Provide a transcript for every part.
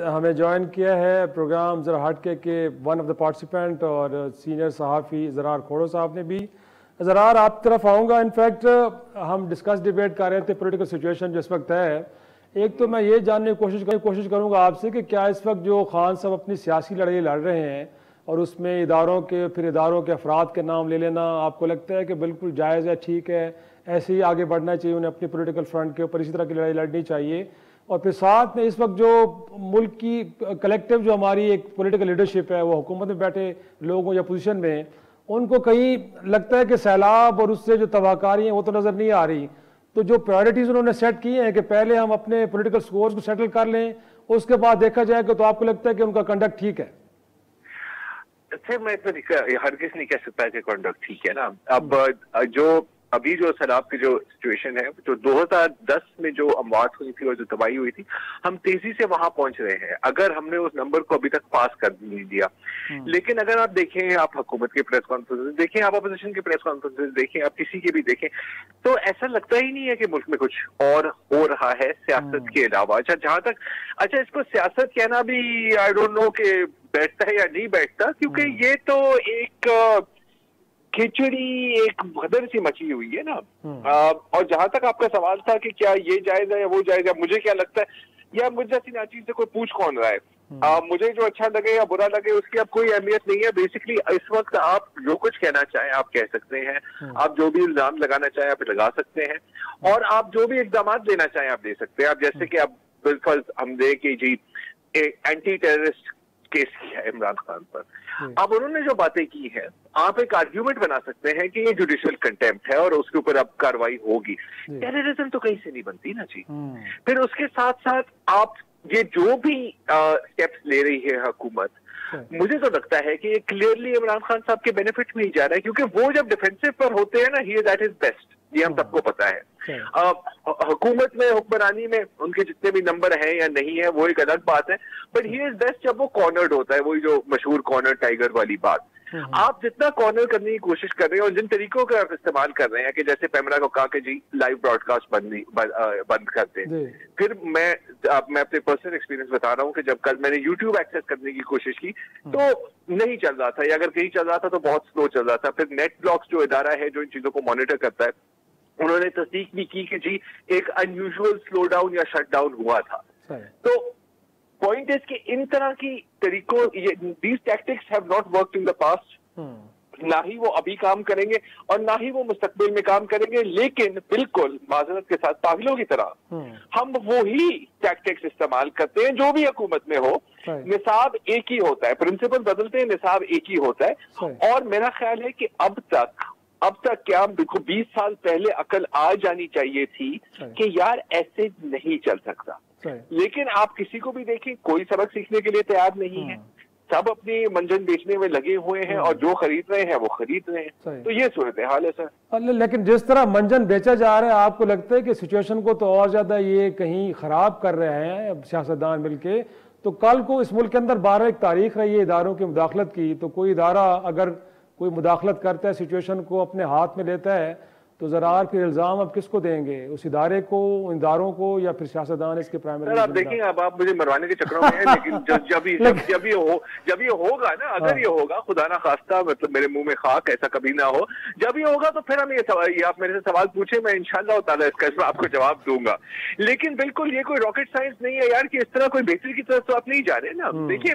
ہمیں جوائن کیا ہے پروگرام ذرا ہٹ کے ون آف دا پارٹیسپینٹ اور سینئر صحافی زرار کھوڑو صاحب نے بھی. زرار آپ طرف آؤں گا. انفیکٹ ہم ڈبیٹ کر رہے تھے پولیٹیکل سچویشن جو اس وقت ہے. ایک تو میں یہ جاننے کی کوشش کروں گا آپ سے کہ کیا اس وقت جو خان صاحب اپنی سیاسی لڑائی لڑ رہے ہیں اور اس میں اداروں کے افراد کے نام لے لینا آپ کو لگتا ہے کہ بالکل جائز ہے, ٹھیک ہے, ایسے ہی آگے بڑھنا چاہیے, انہیں اپنی پولیٹیکل فرنٹ کے اوپر اسی طرح کی لڑائی لڑنی چاہیے؟ اور پھر ساتھ میں اس وقت جو ملک کی کلیکٹیو جو ہماری ایک پولیٹیکل لیڈرشپ ہے وہ حکومت میں بیٹھے لوگ ہوں یا پوزیشن میں, ان کو کہیں لگتا ہے کہ سیلاب اور اس سے جو تباہ کاری ہیں وہ تو نظر نہیں آ رہی. تو جو پرائرٹیز انہوں نے سیٹ کی ہیں کہ پہلے ہم اپنے پولیٹیکل سکورز کو سیٹل کر لیں, اس کے بعد دیکھا جائے گا, تو آپ کو لگتا ہے کہ ان کا کنڈکٹ ٹھیک ہے؟ میں ہرگز نہیں کہہ سکتا کہ کنڈکٹ ٹھیک ہے نا. اب ابھی جو سیلاب کی جو سچویشن ہے, جو 2010 میں جو اموات ہوئی تھی اور جو تباہی ہوئی تھی, ہم تیزی سے وہاں پہنچ رہے ہیں اگر ہم نے اس نمبر کو ابھی تک پاس کر نہیں دیا. لیکن اگر آپ دیکھیں, آپ حکومت کے پریس کانفرنس دیکھیں, آپ اپوزیشن کے پریس کانفرنس دیکھیں, آپ کسی کے بھی دیکھیں, تو ایسا لگتا ہی نہیں ہے کہ ملک میں کچھ اور ہو رہا ہے سیاست کے علاوہ. اچھا اس کو سیاست کہنا بھی آئی ڈونٹ نو کہ بیٹھتا ہے یا نہیں بیٹھتا, کیونکہ یہ تو ایک کھچڑی ایک بھدر سی مچی ہوئی ہے نا. اور جہاں تک آپ کا سوال تھا کہ کیا یہ جائز ہے یا وہ جائز ہے, مجھے کیا لگتا ہے, یا مجھ جیسی ناچیز سے کوئی پوچھ کون رہا ہے. مجھے جو اچھا لگے یا برا لگے اس کی اب کوئی اہمیت نہیں ہے. بیسکلی اس وقت آپ جو کچھ کہنا چاہیں آپ کہہ سکتے ہیں, آپ جو بھی الزام لگانا چاہیں آپ لگا سکتے ہیں, اور آپ جو بھی اقدامات لینا چاہیں آپ دے سکتے ہیں. آپ جیسے کہ اب بالفرض ہم دیں کہ جی اینٹی ٹیررسٹ کیس کیا ہے عمران خان پر, اب انہوں نے جو باتیں کی ہیں آپ ایک آرگیومنٹ بنا سکتے ہیں کہ یہ جوڈیشل کنٹیمپٹ ہے اور اس کے اوپر اب کاروائی ہوگی. ٹیررزم تو کہیں سے نہیں بنتی نا جی. پھر اس کے ساتھ ساتھ آپ یہ جو بھی اسٹیپس لے رہی ہے حکومت, مجھے تو لگتا ہے کہ یہ کلیئرلی عمران خان صاحب کے بینیفٹ میں ہی جا رہا ہے, کیونکہ وہ جب ڈیفینسو پر ہوتے ہیں نا, ہی دیٹ از بیسٹ, یہ ہم سب کو پتا ہے. حکومت میں حکمرانی میں ان کے جتنے بھی نمبر ہیں یا نہیں ہے وہ ایک الگ بات ہے, بٹ ہی از بیسٹ جب وہ کارنرڈ ہوتا ہے, وہی جو مشہور کارنر ٹائیگر والی بات. آپ جتنا کارنر کرنے کی کوشش کر رہے ہیں اور جن طریقوں کا آپ استعمال کر رہے ہیں کہ جیسے پیمرا کو کہا کہ جی لائیو براڈ کاسٹ بند کر دیں. پھر میں اپنے پرسنل ایکسپیرینس بتا رہا ہوں کہ جب کل میں نے یوٹیوب ایکسیس کرنے کی کوشش کی تو نہیں چل رہا تھا, یا اگر کہیں چل رہا تھا تو بہت سلو چل رہا تھا. پھر نیٹ بلاکس جو ادارہ ہے جو ان چیزوں کو مانیٹر کرتا ہے, انہوں نے تصدیق بھی کی کہ جی ایک انیوژل سلو ڈاؤن یا شٹ ڈاؤن ہوا تھا. تو پوائنٹ اس کہ ان طرح کی طریقوں, these tactics have not worked in the past, نہ ہی وہ ابھی کام کریں گے اور نہ ہی وہ مستقبل میں کام کریں گے. لیکن بالکل معذرت کے ساتھ پاگلوں کی طرح ہم وہی ٹیکٹکس استعمال کرتے ہیں جو بھی حکومت میں ہو. نصاب ایک ہی ہوتا ہے, پرنسپل بدلتے ہیں, نصاب ایک ہی ہوتا ہے. اور میرا خیال ہے کہ اب تک کیا دیکھو 20 سال پہلے عقل آ جانی چاہیے تھی کہ یار ایسے نہیں چل سکتا. لیکن آپ کسی کو بھی دیکھیں, کوئی سبق سیکھنے کے لیے تیار نہیں ہے, سب اپنی منجن بیچنے میں لگے ہوئے ہیں اور جو خرید رہے ہیں وہ خرید رہے ہیں. تو یہ صورتحال ہے سر. لیکن جس طرح منجن بیچا جا رہا ہے, آپ کو لگتا ہے کہ سچویشن کو تو اور زیادہ یہ کہیں خراب کر رہے ہیں سیاستدان مل کے؟ تو کل کو اس ملک کے اندر 12 ایک تاریخ رہی ہے اداروں کی مداخلت کی, تو کوئی ادارہ اگر کوئی مداخلت کرتا ہے, سچویشن کو اپنے ہاتھ میں لیتا ہے, تو ذرا پھر الزام اب کس کو دیں گے, اس ادارے کو, اداروں کو, یا پھر سیاستدان اس کے پرائمری؟ سر آپ دیکھیں, اب آپ مجھے مروانے کے چکروں میں ہیں, لیکن جب یہ ہوگا نا, اگر یہ ہوگا, خدا نہ خواستہ, مطلب میرے منہ میں خاک, ایسا کبھی نہ ہو, جب یہ ہوگا تو پھر ہم یہ آپ میرے سے سوال پوچھیں, میں انشاءاللہ تعالیٰ اس کا آپ کو جواب دوں گا. لیکن بالکل یہ کوئی راکٹ سائنس نہیں ہے یار کہ اس طرح کوئی بہتری کی طرف تو آپ نہیں جا رہے نا. دیکھیں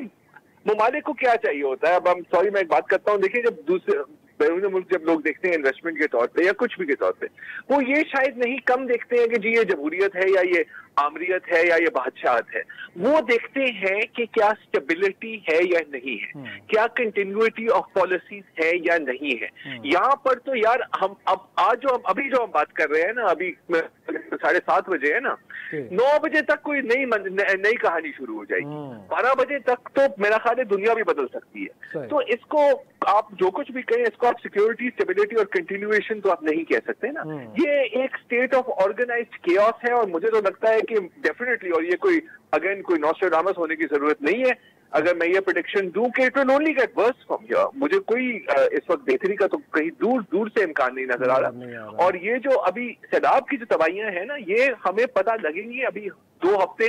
ممالک کو کیا چاہیے ہوتا ہے, اب ہم سوری میں ایک بات کرتا ہوں, دیکھیں جب دوسرے بیرون ملک جب لوگ دیکھتے ہیں انویسٹمنٹ کے طور پہ یا کچھ بھی کے طور پہ, وہ یہ شاید نہیں کم دیکھتے ہیں کہ جی یہ جمہوریت ہے یا یہ آمریت ہے یا یہ بادشاہت ہے. وہ دیکھتے ہیں کہ کیا سٹیبلٹی ہے یا نہیں ہے, کیا کنٹینیوٹی آف پالیسیز ہے یا نہیں ہے. یہاں پر تو یار ہم ابھی جو ہم بات کر رہے ہیں نا, ابھی 7:30 بجے ہے نا, 9 بجے تک کوئی نئی کہانی شروع ہو جائے گی, 12 بجے تک تو میرا خیال ہے دنیا بھی بدل سکتی ہے. تو اس کو آپ جو کچھ بھی کہیں, اس کو آپ سیکیورٹی, اسٹیبلٹی اور کنٹینیویشن تو آپ نہیں کہہ سکتے نا. یہ ایک اسٹیٹ آف آرگنائزڈ کیوس ہے, اور مجھے تو لگتا ہے کہ ڈیفینیٹلی, اور یہ کوئی نوسٹراڈامس ہونے کی ضرورت نہیں ہے اگر میں یہ پریڈکشن دوں کہ it will only get worse from here. مجھے کوئی اس وقت بہتری کا تو کہیں دور سے امکان نہیں نظر آ رہا. اور یہ جو ابھی سیلاب کی جو تباہیاں ہیں نا, یہ ہمیں پتہ لگیں گی ابھی 2 ہفتے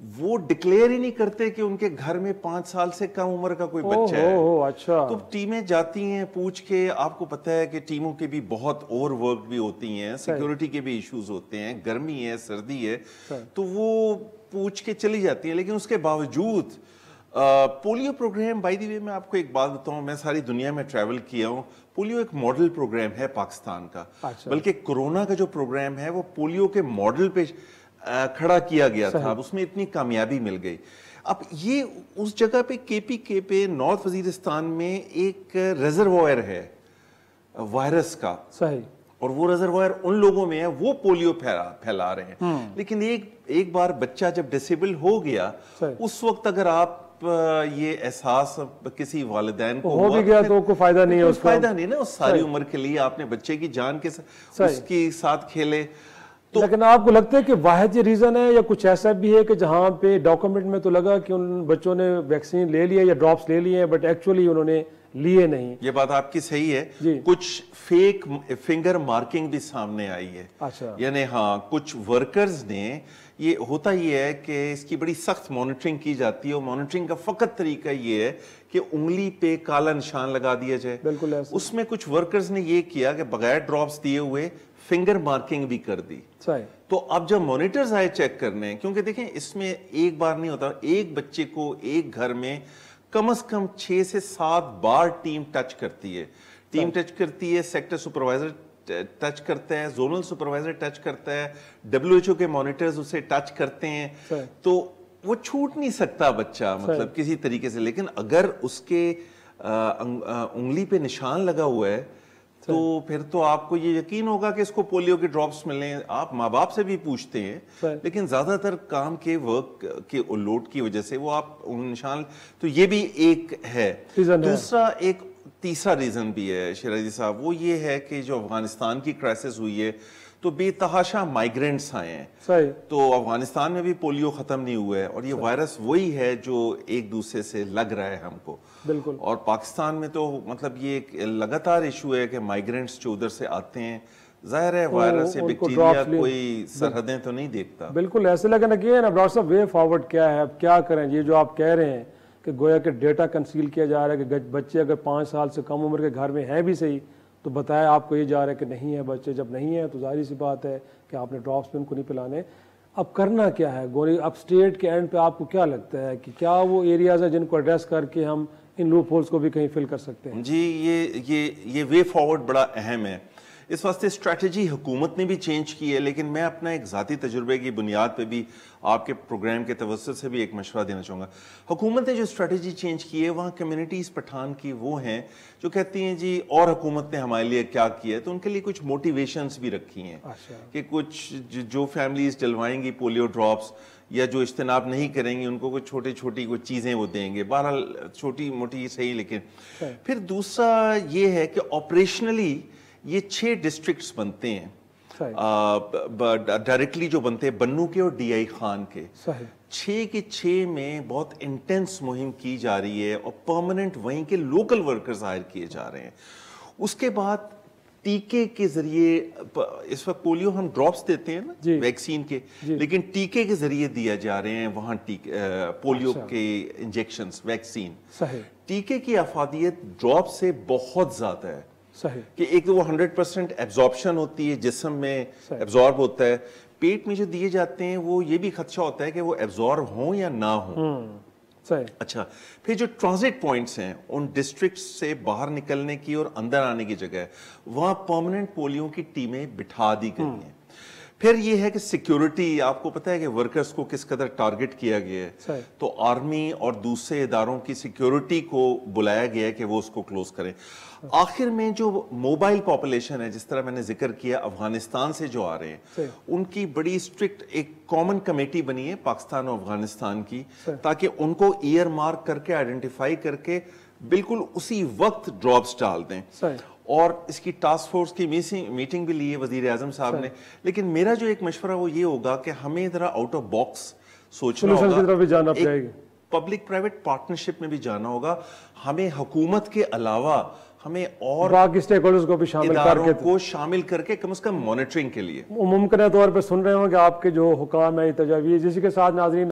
وہ ڈکلیئر ہی نہیں کرتے کہ ان کے گھر میں 5 سال سے کم عمر کا کوئی بچہ ہے. اچھا. تو ٹیمیں جاتی ہیں پوچھ کے, آپ کو پتہ ہے کہ ٹیموں کے بھی بہت اوور ورک بھی ہوتی ہیں, سیکیورٹی کے بھی ایشوز ہوتے ہیں, گرمی ہے, سردی ہے, تو وہ پوچھ کے چلی جاتی ہیں. لیکن اس کے باوجود پولیو پروگرام, بائی دی وے میں آپ کو ایک بات بتاؤں, میں ساری دنیا میں ٹریول کیا ہوں, پولیو ایک ماڈل پروگرام ہے پاکستان کا. بلکہ کورونا کا جو پروگرام ہے وہ پولیو کے ماڈل پہ کھڑا کیا گیا تھا, اس میں اتنی کامیابی مل گئی. اب یہ اس جگہ پہ کے پی کے پہ نارتھ وزیرستان میں ایک ریزروائر ہے وائرس کا, صحیح, اور وہ ریزروائر ان لوگوں میں ہے, وہ پولیو پھیلا رہے ہیں. لیکن ایک بار بچہ جب ڈسیبل ہو گیا, اس وقت اگر آپ یہ احساس کسی والدین کو ہو بھی گیا تو کوئی فائدہ نہیں ہے, اس کا فائدہ نہیں نا, اس ساری عمر کے لیے آپ نے بچے کی جان کے اس کے ساتھ کھیلے. لیکن آپ کو لگتا ہے کہ واحد یہ ریزن ہے یا کچھ ایسا بھی ہے کہ جہاں پہ ڈاکومنٹ میں تو لگا کہ ان بچوں نے ویکسین لے لیا یا ڈراپس لے لیے ہیں, بٹ ایکچولی انہوں نے لیے نہیں؟ یہ بات آپ کی صحیح ہے, کچھ فیک فنگر مارکنگ بھی سامنے آئی ہے. اچھا, یعنی ہاں کچھ ورکرز نے, یہ ہوتا یہ ہے کہ اس کی بڑی سخت مانیٹرنگ کی جاتی ہے, اور مانیٹرنگ کا فقط طریقہ یہ ہے کہ انگلی پہ کالا نشان لگا دیا جائے. بالکل ایسا. اس میں کچھ ورکرز نے یہ کیا کہ بغیر ڈراپس دیے ہوئے فنگر مارکنگ بھی کر دی. تو اب جب مانیٹرز آئے چیک کرنے, کیونکہ دیکھیں اس میں ایک بار نہیں ہوتا, ایک بچے کو ایک گھر میں کم از کم 6 سے 7 بار ٹیم ٹچ کرتی ہے. ٹیم ٹچ کرتی ہے, سیکٹر سپروائزر ٹچ کرتا ہے, زونل سپروائزر ٹچ کرتا ہے, WHO کے مانیٹرز اسے ٹچ کرتے ہیں. تو وہ چھوٹ نہیں سکتا بچہ, مطلب کسی طریقے سے. لیکن اگر اس کے انگلی پہ نشان لگا ہوا ہے تو پھر تو آپ کو یہ یقین ہوگا کہ اس کو پولیو کے ڈراپس ملیں. آپ ماں باپ سے بھی پوچھتے ہیں, لیکن زیادہ تر کام کے ورک کے لوڈ کی وجہ سے وہ آپ نشان, تو یہ بھی ایک ہے. دوسرا ایک تیسرا ریزن بھی ہے شیرازی صاحب, وہ یہ ہے کہ جو افغانستان کی کرائسس ہوئی ہے تو بے تحاشا مائیگرینٹس آئے ہیں. تو افغانستان میں بھی پولیو ختم نہیں ہوا ہے, اور یہ وائرس وہی ہے جو ایک دوسرے سے لگ رہا ہے ہم کو. بالکل. اور پاکستان میں تو مطلب یہ ایک لگاتار ایشو ہے کہ مائیگرینٹس جو ادھر سے آتے ہیں, ظاہر ہے وائرس یا بیکٹیریا کوئی سرحدیں تو نہیں دیکھتا. بالکل ایسے. لیکن اگین اب ڈاکٹر صاحب وے فارورڈ کیا ہے, اب کیا کریں؟ یہ جو آپ کہہ رہے ہیں کہ گویا کہ ڈیٹا کنسیل کیا جا رہا ہے کہ بچے اگر 5 سال سے کم عمر کے گھر میں ہیں بھی صحیح, تو بتایا آپ کو یہ جا رہا ہے کہ نہیں ہے بچے. جب نہیں ہے تو ظاہری سی بات ہے کہ آپ نے ڈراپس بھی ان کو نہیں پلانے. اب کرنا کیا ہے گوری؟ اب اسٹیٹ کے اینڈ پہ آپ کو کیا لگتا ہے کہ کیا وہ ایریاز ہیں جن کو ایڈریس کر کے ہم ان لوپ ہولز کو بھی کہیں فل کر سکتے ہیں؟ جی یہ وے فارورڈ بڑا اہم ہے. اس واسطے اسٹریٹجی حکومت نے بھی چینج کی ہے, لیکن میں اپنا ایک ذاتی تجربے کی بنیاد پہ بھی آپ کے پروگرام کے توسط سے بھی ایک مشورہ دینا چاہوں گا. حکومت نے جو اسٹریٹجی چینج کی ہے, وہاں کمیونٹیز پٹھان کی وہ ہیں جو کہتی ہیں جی اور حکومت نے ہمارے لیے کیا کیا ہے, تو ان کے لیے کچھ موٹیویشنز بھی رکھی ہیں کہ کچھ جو فیملیز ڈلوائیں گی پولیو ڈراپس یا جو اجتناب نہیں کریں گے ان کو کچھ چھوٹی کوئی چیزیں وہ دیں گے. بہرحال چھوٹی موٹی صحیح. لیکن پھر دوسرا یہ ہے کہ آپریشنلی یہ 6 ڈسٹرکٹس بنتے ہیں ڈائریکٹلی جو بنتے ہیں بنو کے اور ڈی آئی خان کے. 6 کے 6 میں بہت انٹینس مہم کی جا رہی ہے, اور پرماننٹ وہیں کے لوکل ورکرز ہائر کیے جا رہے ہیں. اس کے بعد ٹیکے کے ذریعے, اس وقت پولیو ہم ڈراپس دیتے ہیں نا ویکسین کے, لیکن ٹیکے کے ذریعے دیا جا رہے ہیں وہاں پولیو کے انجیکشنز, ویکسین. ٹیکے کی افادیت ڈراپ سے بہت زیادہ ہے. کہ ایک تو وہ 100% ایبزارپشن ہوتی ہے, جسم میں ایبزارب ہوتا ہے. پیٹ میں جو دیے جاتے ہیں وہ یہ بھی خدشہ ہوتا ہے کہ وہ ایبزارب ہوں یا نہ ہوں. اچھا, پھر جو ٹرانزٹ پوائنٹس ہیں ان ڈسٹرکٹس سے باہر نکلنے کی اور اندر آنے کی جگہ ہے, وہاں پرماننٹ پولیو کی ٹیمیں بٹھا دی گئی ہیں. پھر یہ ہے کہ سیکیورٹی, آپ کو پتا ہے کہ ورکرز کو کس قدر ٹارگٹ کیا گیا ہے, تو آرمی اور دوسرے اداروں کی سیکیورٹی کو بلایا گیا ہے کہ وہ اس کو کلوز کریں. آخر میں جو موبائل پاپولیشن ہے, جس طرح میں نے ذکر کیا افغانستان سے جو آ رہے ہیں, ان کی بڑی اسٹرکٹ ایک کامن کمیٹی بنی ہے پاکستان اور افغانستان کی, تاکہ ان کو ایئر مارک کر کے آئیڈینٹیفائی کر کے بالکل اسی وقت ڈراپس ڈال دیں. اور اس کی ٹاسک فورس کی میٹنگ بھی لی ہے وزیر اعظم صاحب نے. لیکن میرا جو ایک مشورہ وہ یہ ہوگا کہ ہمیں ذرا آؤٹ آف باکس سوچنا ہوگا, پبلک پرائیویٹ پارٹنرشپ میں بھی جانا ہوگا. ہمیں حکومت کے علاوہ ہمیں اور باقی سٹیک ہولڈرز کو بھی شامل کر کے کم از کم مانیٹرنگ کے لیے ممکنہ طور پہ سن رہے ہوں کہ آپ کے جو حکام ہیں تجاویز, جس کے ساتھ ناظرین